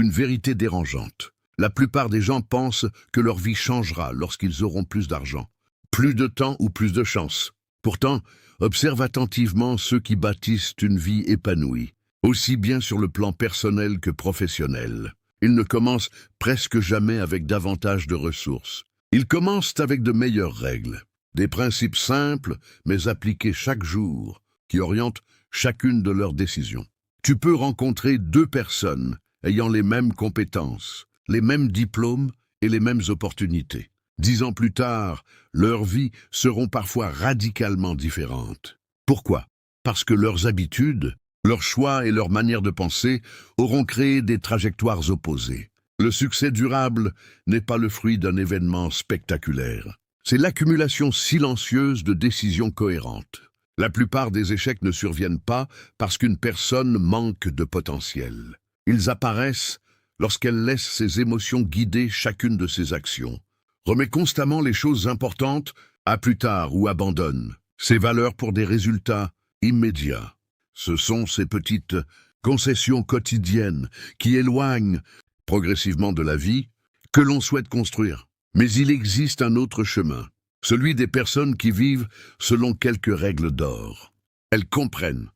une vérité dérangeante. La plupart des gens pensent que leur vie changera lorsqu'ils auront plus d'argent, plus de temps ou plus de chance. Pourtant, observe attentivement ceux qui bâtissent une vie épanouie, aussi bien sur le plan personnel que professionnel. Ils ne commencent presque jamais avec davantage de ressources. Ils commencent avec de meilleures règles, des principes simples mais appliqués chaque jour, qui orientent chacune de leurs décisions. Tu peux rencontrer deux personnes ayant les mêmes compétences, les mêmes diplômes et les mêmes opportunités. 10 ans plus tard, leurs vies seront parfois radicalement différentes. Pourquoi? Parce que leurs habitudes, leurs choix et leur manière de penser auront créé des trajectoires opposées. Le succès durable n'est pas le fruit d'un événement spectaculaire. C'est l'accumulation silencieuse de décisions cohérentes. La plupart des échecs ne surviennent pas parce qu'une personne manque de potentiel. Ils apparaissent lorsqu'elle laisse ses émotions guider chacune de ses actions, remet constamment les choses importantes à plus tard ou abandonne ses valeurs pour des résultats immédiats. Ce sont ces petites concessions quotidiennes qui éloignent progressivement de la vie que l'on souhaite construire. Mais il existe un autre chemin, celui des personnes qui vivent selon quelques règles d'or. Elles comprennent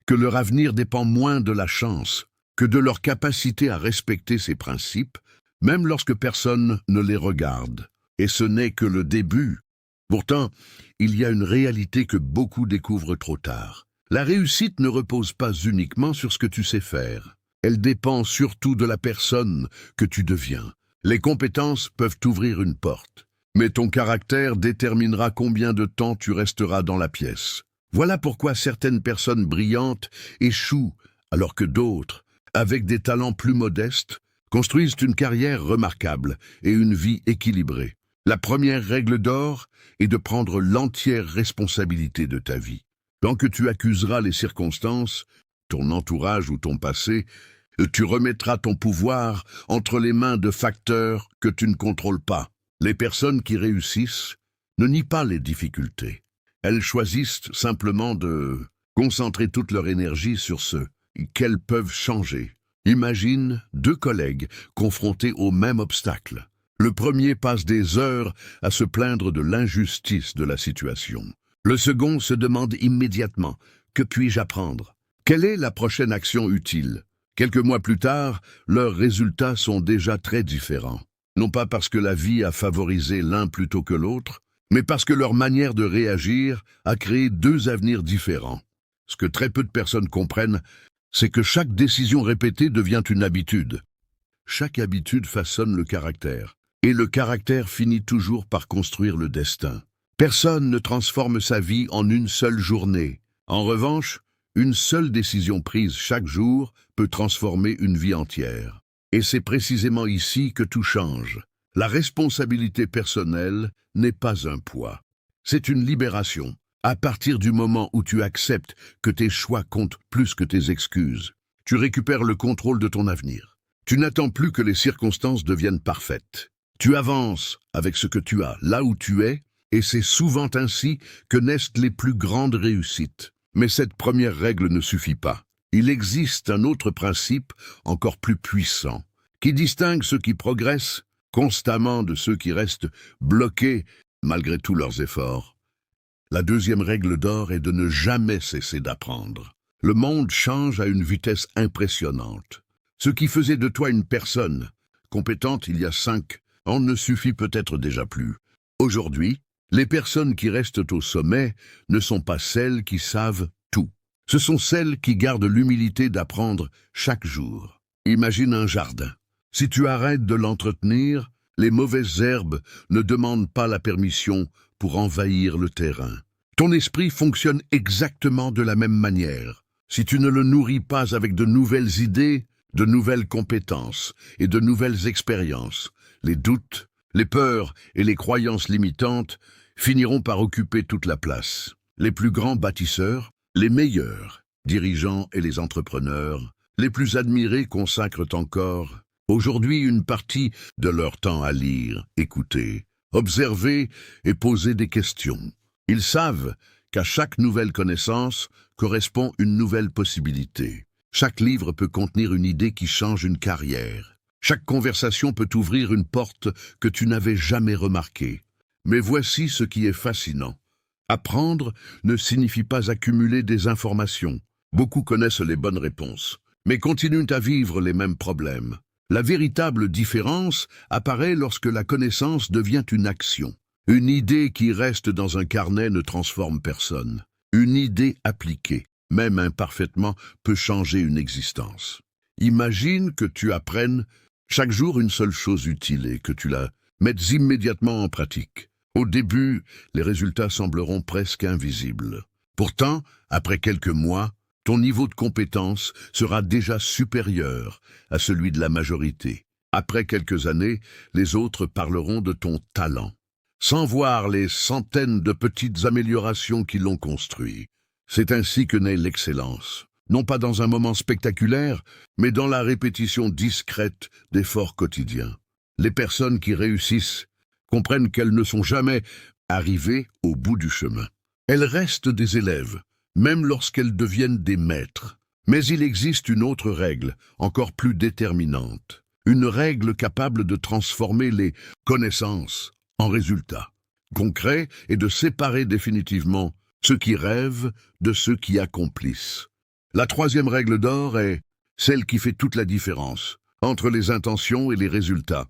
que leur avenir dépend moins de la chance que de leur capacité à respecter ces principes, même lorsque personne ne les regarde. Et ce n'est que le début. Pourtant, il y a une réalité que beaucoup découvrent trop tard. La réussite ne repose pas uniquement sur ce que tu sais faire. Elle dépend surtout de la personne que tu deviens. Les compétences peuvent t'ouvrir une porte, mais ton caractère déterminera combien de temps tu resteras dans la pièce. Voilà pourquoi certaines personnes brillantes échouent, alors que d'autres, avec des talents plus modestes, construisent une carrière remarquable et une vie équilibrée. La première règle d'or est de prendre l'entière responsabilité de ta vie. Tant que tu accuseras les circonstances, ton entourage ou ton passé, tu remettras ton pouvoir entre les mains de facteurs que tu ne contrôles pas. Les personnes qui réussissent ne nient pas les difficultés. Elles choisissent simplement de concentrer toute leur énergie sur ce qu'elles peuvent changer. Imagine deux collègues confrontés au même obstacle. Le premier passe des heures à se plaindre de l'injustice de la situation. Le second se demande immédiatement « Que puis-je apprendre ?» Quelle est la prochaine action utile? Quelques mois plus tard, leurs résultats sont déjà très différents. Non pas parce que la vie a favorisé l'un plutôt que l'autre, mais parce que leur manière de réagir a créé deux avenirs différents. Ce que très peu de personnes comprennent, c'est que chaque décision répétée devient une habitude. Chaque habitude façonne le caractère, et le caractère finit toujours par construire le destin. Personne ne transforme sa vie en une seule journée. En revanche, une seule décision prise chaque jour peut transformer une vie entière. Et c'est précisément ici que tout change. La responsabilité personnelle n'est pas un poids. C'est une libération. À partir du moment où tu acceptes que tes choix comptent plus que tes excuses, tu récupères le contrôle de ton avenir. Tu n'attends plus que les circonstances deviennent parfaites. Tu avances avec ce que tu as, là où tu es, et c'est souvent ainsi que naissent les plus grandes réussites. Mais cette première règle ne suffit pas. Il existe un autre principe, encore plus puissant, qui distingue ceux qui progressent constamment de ceux qui restent bloqués malgré tous leurs efforts. La deuxième règle d'or est de ne jamais cesser d'apprendre. Le monde change à une vitesse impressionnante. Ce qui faisait de toi une personne compétente il y a 5 ans ne suffit peut-être déjà plus. Aujourd'hui, les personnes qui restent au sommet ne sont pas celles qui savent tout. Ce sont celles qui gardent l'humilité d'apprendre chaque jour. Imagine un jardin. Si tu arrêtes de l'entretenir, les mauvaises herbes ne demandent pas la permission pour envahir le terrain. Ton esprit fonctionne exactement de la même manière. Si tu ne le nourris pas avec de nouvelles idées, de nouvelles compétences et de nouvelles expériences, les doutes, les peurs et les croyances limitantes finiront par occuper toute la place. Les plus grands bâtisseurs, les meilleurs dirigeants et les entrepreneurs, les plus admirés consacrent encore aujourd'hui une partie de leur temps à lire, écouter, observer et poser des questions. Ils savent qu'à chaque nouvelle connaissance correspond une nouvelle possibilité. Chaque livre peut contenir une idée qui change une carrière. Chaque conversation peut ouvrir une porte que tu n'avais jamais remarquée. Mais voici ce qui est fascinant. Apprendre ne signifie pas accumuler des informations. Beaucoup connaissent les bonnes réponses, mais continuent à vivre les mêmes problèmes. La véritable différence apparaît lorsque la connaissance devient une action. Une idée qui reste dans un carnet ne transforme personne. Une idée appliquée, même imparfaitement, peut changer une existence. Imagine que tu apprennes chaque jour une seule chose utile et que tu la mettes immédiatement en pratique. Au début, les résultats sembleront presque invisibles. Pourtant, après quelques mois, ton niveau de compétence sera déjà supérieur à celui de la majorité. Après quelques années, les autres parleront de ton talent, sans voir les centaines de petites améliorations qui l'ont construit. C'est ainsi que naît l'excellence, non pas dans un moment spectaculaire, mais dans la répétition discrète d'efforts quotidiens. Les personnes qui réussissent comprennent qu'elles ne sont jamais arrivées au bout du chemin. Elles restent des élèves, même lorsqu'elles deviennent des maîtres. Mais il existe une autre règle, encore plus déterminante. Une règle capable de transformer les connaissances en résultats concrets et de séparer définitivement ceux qui rêvent de ceux qui accomplissent. La troisième règle d'or est celle qui fait toute la différence entre les intentions et les résultats.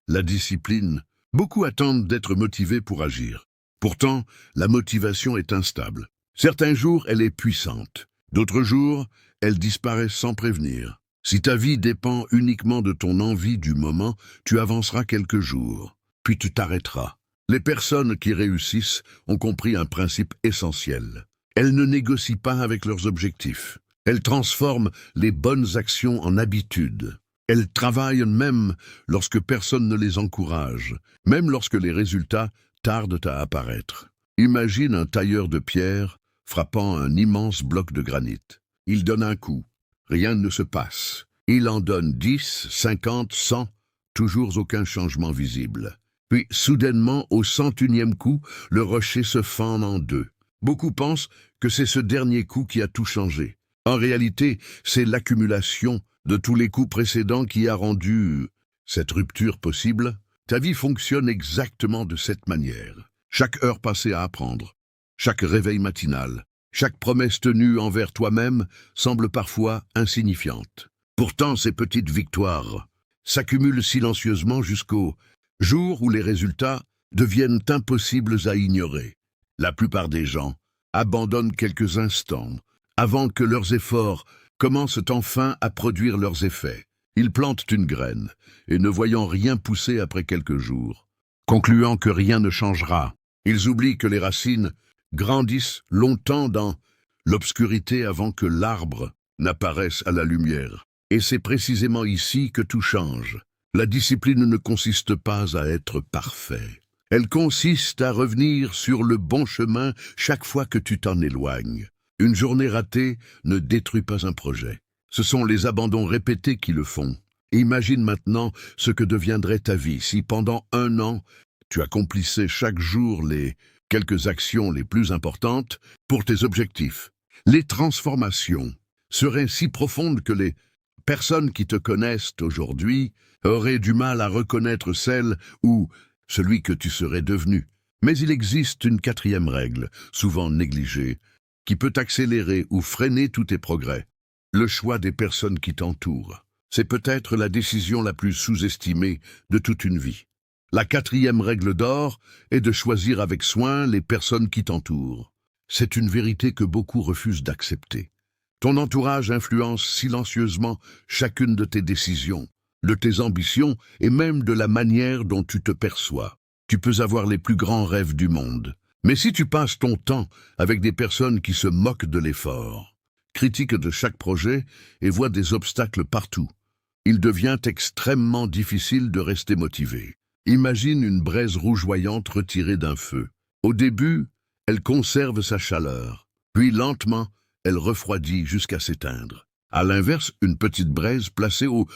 La discipline. Beaucoup attendent d'être motivés pour agir. Pourtant, la motivation est instable. Certains jours, elle est puissante. D'autres jours, elle disparaît sans prévenir. Si ta vie dépend uniquement de ton envie du moment, tu avanceras quelques jours, puis tu t'arrêteras. Les personnes qui réussissent ont compris un principe essentiel. Elles ne négocient pas avec leurs objectifs. Elles transforment les bonnes actions en habitudes. Elles travaillent même lorsque personne ne les encourage, même lorsque les résultats tardent à apparaître. Imagine un tailleur de pierre frappant un immense bloc de granit. Il donne un coup. Rien ne se passe. Il en donne 10, 50, 100, toujours aucun changement visible. Puis, soudainement, au 101e coup, le rocher se fend en deux. Beaucoup pensent que c'est ce dernier coup qui a tout changé. En réalité, c'est l'accumulation de tous les coups précédents qui a rendu cette rupture possible. Ta vie fonctionne exactement de cette manière. Chaque heure passée à apprendre, chaque réveil matinal, chaque promesse tenue envers toi-même semble parfois insignifiante. Pourtant, ces petites victoires s'accumulent silencieusement jusqu'au jour où les résultats deviennent impossibles à ignorer. La plupart des gens abandonnent quelques instants avant que leurs efforts commencent enfin à produire leurs effets. Ils plantent une graine et ne voyant rien pousser après quelques jours, concluant que rien ne changera, ils oublient que les racines grandissent longtemps dans l'obscurité avant que l'arbre n'apparaisse à la lumière. Et c'est précisément ici que tout change. La discipline ne consiste pas à être parfait. Elle consiste à revenir sur le bon chemin chaque fois que tu t'en éloignes. Une journée ratée ne détruit pas un projet. Ce sont les abandons répétés qui le font. Imagine maintenant ce que deviendrait ta vie si pendant 1 an, tu accomplissais chaque jour les quelques actions les plus importantes pour tes objectifs. Les transformations seraient si profondes que les personnes qui te connaissent aujourd'hui auraient du mal à reconnaître celle ou celui que tu serais devenu. Mais il existe une 4e règle, souvent négligée, qui peut accélérer ou freiner tous tes progrès. Le choix des personnes qui t'entourent. C'est peut-être la décision la plus sous-estimée de toute une vie. La 4e règle d'or est de choisir avec soin les personnes qui t'entourent. C'est une vérité que beaucoup refusent d'accepter. Ton entourage influence silencieusement chacune de tes décisions, de tes ambitions et même de la manière dont tu te perçois. Tu peux avoir les plus grands rêves du monde, mais si tu passes ton temps avec des personnes qui se moquent de l'effort, critiquent de chaque projet et voient des obstacles partout, il devient extrêmement difficile de rester motivé. Imagine une braise rougeoyante retirée d'un feu. Au début, elle conserve sa chaleur, puis lentement, elle refroidit jusqu'à s'éteindre. À l'inverse, une petite braise placée au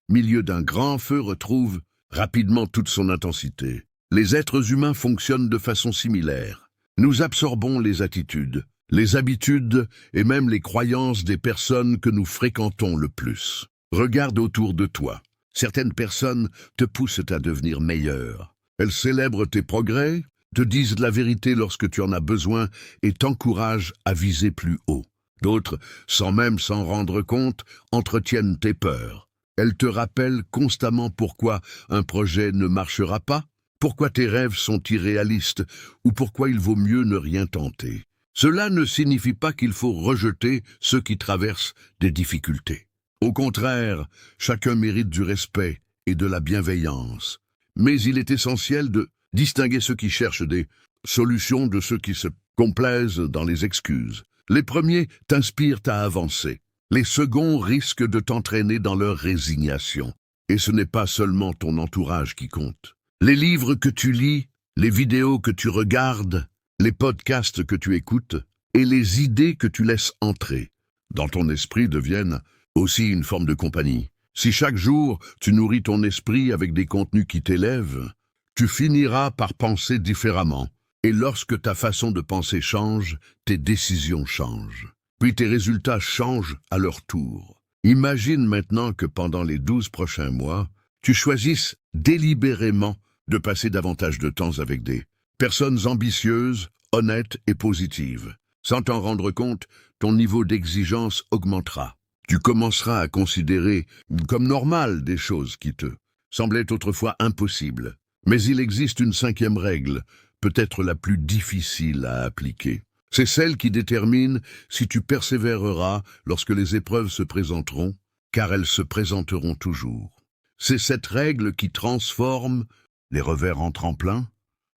milieu d'un grand feu retrouve rapidement toute son intensité. Les êtres humains fonctionnent de façon similaire. Nous absorbons les attitudes, les habitudes et même les croyances des personnes que nous fréquentons le plus. Regarde autour de toi. Certaines personnes te poussent à devenir meilleur. Elles célèbrent tes progrès, te disent la vérité lorsque tu en as besoin et t'encouragent à viser plus haut. D'autres, sans même s'en rendre compte, entretiennent tes peurs. Elles te rappellent constamment pourquoi un projet ne marchera pas, pourquoi tes rêves sont irréalistes ou pourquoi il vaut mieux ne rien tenter. Cela ne signifie pas qu'il faut rejeter ceux qui traversent des difficultés. Au contraire, chacun mérite du respect et de la bienveillance. Mais il est essentiel de distinguer ceux qui cherchent des solutions de ceux qui se complaisent dans les excuses. Les premiers t'inspirent à avancer. Les seconds risquent de t'entraîner dans leur résignation. Et ce n'est pas seulement ton entourage qui compte. Les livres que tu lis, les vidéos que tu regardes, les podcasts que tu écoutes et les idées que tu laisses entrer dans ton esprit deviennent aussi une forme de compagnie. Si chaque jour tu nourris ton esprit avec des contenus qui t'élèvent, tu finiras par penser différemment. Et lorsque ta façon de penser change, tes décisions changent. Puis tes résultats changent à leur tour. Imagine maintenant que pendant les 12 prochains mois, tu choisisses délibérément de passer davantage de temps avec des personnes ambitieuses, honnêtes et positives. Sans t'en rendre compte, ton niveau d'exigence augmentera. Tu commenceras à considérer comme normal des choses qui te semblaient autrefois impossibles. Mais il existe une cinquième règle, peut-être la plus difficile à appliquer. C'est celle qui détermine si tu persévéreras lorsque les épreuves se présenteront, car elles se présenteront toujours. C'est cette règle qui transforme les revers en tremplin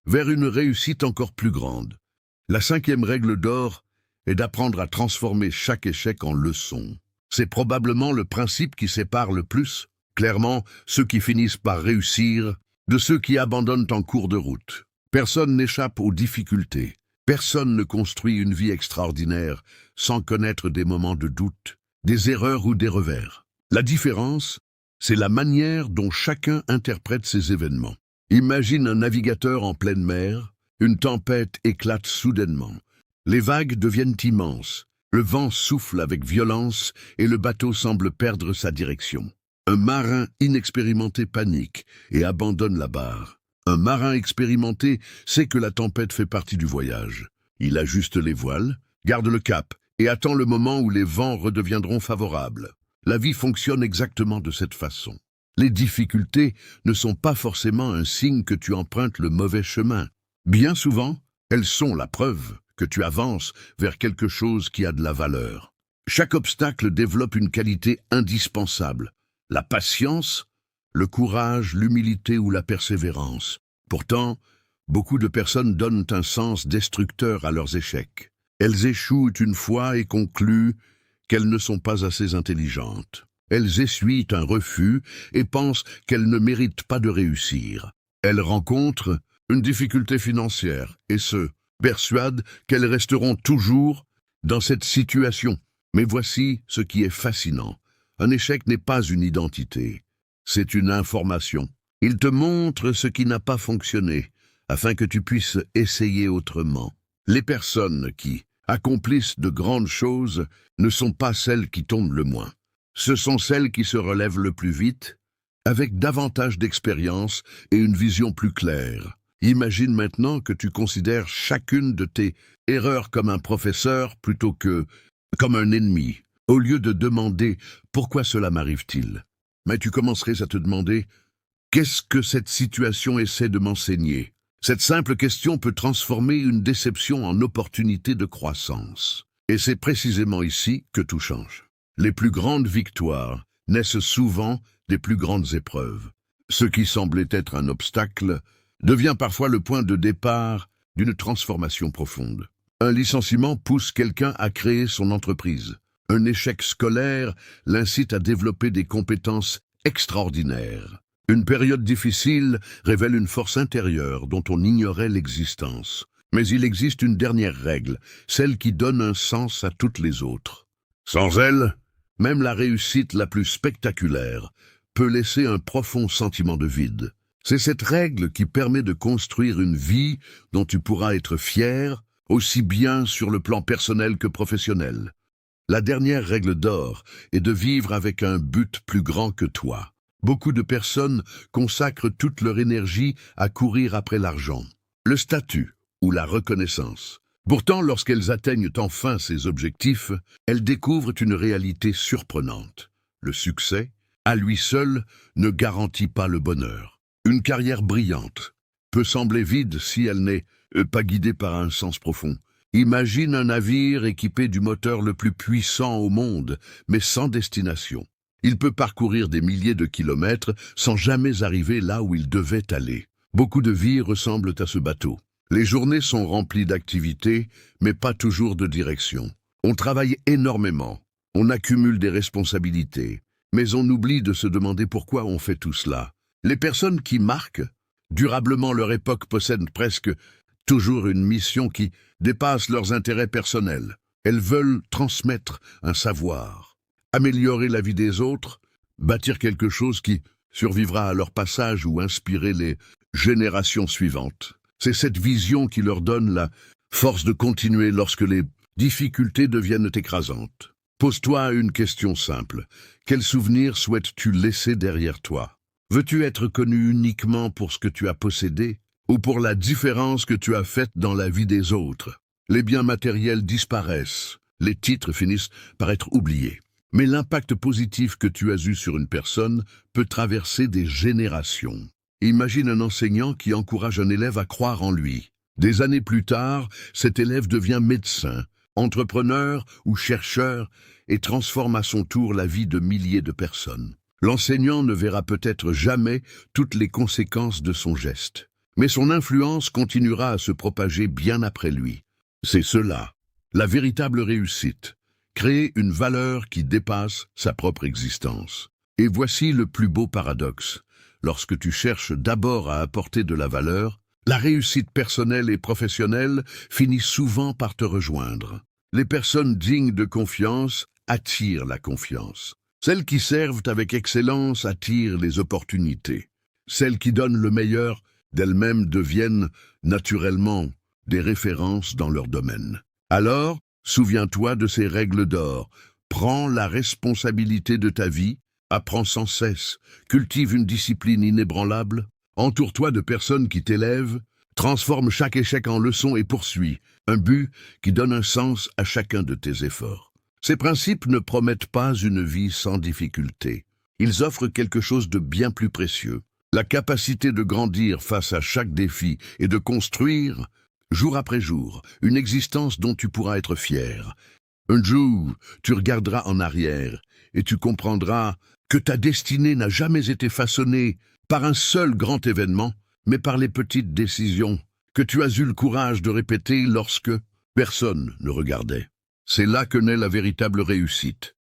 vers une réussite encore plus grande. La cinquième règle d'or est d'apprendre à transformer chaque échec en leçon. C'est probablement le principe qui sépare le plus, clairement, ceux qui finissent par réussir de ceux qui abandonnent en cours de route. Personne n'échappe aux difficultés. Personne ne construit une vie extraordinaire sans connaître des moments de doute, des erreurs ou des revers. La différence, c'est la manière dont chacun interprète ces événements. Imagine un navigateur en pleine mer, une tempête éclate soudainement. Les vagues deviennent immenses, le vent souffle avec violence et le bateau semble perdre sa direction. Un marin inexpérimenté panique et abandonne la barre. Un marin expérimenté sait que la tempête fait partie du voyage. Il ajuste les voiles, garde le cap et attend le moment où les vents redeviendront favorables. La vie fonctionne exactement de cette façon. Les difficultés ne sont pas forcément un signe que tu empruntes le mauvais chemin. Bien souvent, elles sont la preuve que tu avances vers quelque chose qui a de la valeur. Chaque obstacle développe une qualité indispensable. La patience, le courage, l'humilité ou la persévérance. Pourtant, beaucoup de personnes donnent un sens destructeur à leurs échecs. Elles échouent une fois et concluent qu'elles ne sont pas assez intelligentes. Elles essuient un refus et pensent qu'elles ne méritent pas de réussir. Elles rencontrent une difficulté financière et se persuadent qu'elles resteront toujours dans cette situation. Mais voici ce qui est fascinant. Un échec n'est pas une identité, c'est une information. Il te montre ce qui n'a pas fonctionné, afin que tu puisses essayer autrement. Les personnes qui accomplissent de grandes choses ne sont pas celles qui tombent le moins. Ce sont celles qui se relèvent le plus vite, avec davantage d'expérience et une vision plus claire. Imagine maintenant que tu considères chacune de tes erreurs comme un professeur plutôt que comme un ennemi, au lieu de demander « Pourquoi cela m'arrive-t-il ?» Mais tu commencerais à te demander « Qu'est-ce que cette situation essaie de m'enseigner ?» Cette simple question peut transformer une déception en opportunité de croissance. Et c'est précisément ici que tout change. Les plus grandes victoires naissent souvent des plus grandes épreuves. Ce qui semblait être un obstacle devient parfois le point de départ d'une transformation profonde. Un licenciement pousse quelqu'un à créer son entreprise. Un échec scolaire l'incite à développer des compétences extraordinaires. Une période difficile révèle une force intérieure dont on ignorait l'existence. Mais il existe une dernière règle, celle qui donne un sens à toutes les autres. Sans elle, même la réussite la plus spectaculaire peut laisser un profond sentiment de vide. C'est cette règle qui permet de construire une vie dont tu pourras être fier, aussi bien sur le plan personnel que professionnel. La dernière règle d'or est de vivre avec un but plus grand que toi. Beaucoup de personnes consacrent toute leur énergie à courir après l'argent, le statut ou la reconnaissance. Pourtant, lorsqu'elles atteignent enfin ces objectifs, elles découvrent une réalité surprenante. Le succès, à lui seul, ne garantit pas le bonheur. Une carrière brillante peut sembler vide si elle n'est pas guidée par un sens profond. Imagine un navire équipé du moteur le plus puissant au monde, mais sans destination. Il peut parcourir des milliers de kilomètres sans jamais arriver là où il devait aller. Beaucoup de vies ressemblent à ce bateau. Les journées sont remplies d'activités, mais pas toujours de direction. On travaille énormément, on accumule des responsabilités, mais on oublie de se demander pourquoi on fait tout cela. Les personnes qui marquent durablement leur époque possèdent presque toujours une mission qui dépasse leurs intérêts personnels. Elles veulent transmettre un savoir, améliorer la vie des autres, bâtir quelque chose qui survivra à leur passage ou inspirer les générations suivantes. C'est cette vision qui leur donne la force de continuer lorsque les difficultés deviennent écrasantes. Pose-toi une question simple. Quel souvenir souhaites-tu laisser derrière toi? Veux-tu être connu uniquement pour ce que tu as possédé ou pour la différence que tu as faite dans la vie des autres? Les biens matériels disparaissent, les titres finissent par être oubliés. Mais l'impact positif que tu as eu sur une personne peut traverser des générations. Imagine un enseignant qui encourage un élève à croire en lui. Des années plus tard, cet élève devient médecin, entrepreneur ou chercheur et transforme à son tour la vie de milliers de personnes. L'enseignant ne verra peut-être jamais toutes les conséquences de son geste, mais son influence continuera à se propager bien après lui. C'est cela, la véritable réussite. Créer une valeur qui dépasse sa propre existence. Et voici le plus beau paradoxe. Lorsque tu cherches d'abord à apporter de la valeur, la réussite personnelle et professionnelle finit souvent par te rejoindre. Les personnes dignes de confiance attirent la confiance. Celles qui servent avec excellence attirent les opportunités. Celles qui donnent le meilleur d'elles-mêmes deviennent naturellement des références dans leur domaine. Alors, souviens-toi de ces règles d'or. Prends la responsabilité de ta vie, apprends sans cesse, cultive une discipline inébranlable, entoure-toi de personnes qui t'élèvent, transforme chaque échec en leçon et poursuis un but qui donne un sens à chacun de tes efforts. Ces principes ne promettent pas une vie sans difficulté. Ils offrent quelque chose de bien plus précieux, la capacité de grandir face à chaque défi et de construire, jour après jour, une existence dont tu pourras être fier. Un jour, tu regarderas en arrière et tu comprendras que ta destinée n'a jamais été façonnée par un seul grand événement, mais par les petites décisions que tu as eu le courage de répéter lorsque personne ne regardait. C'est là que naît la véritable réussite.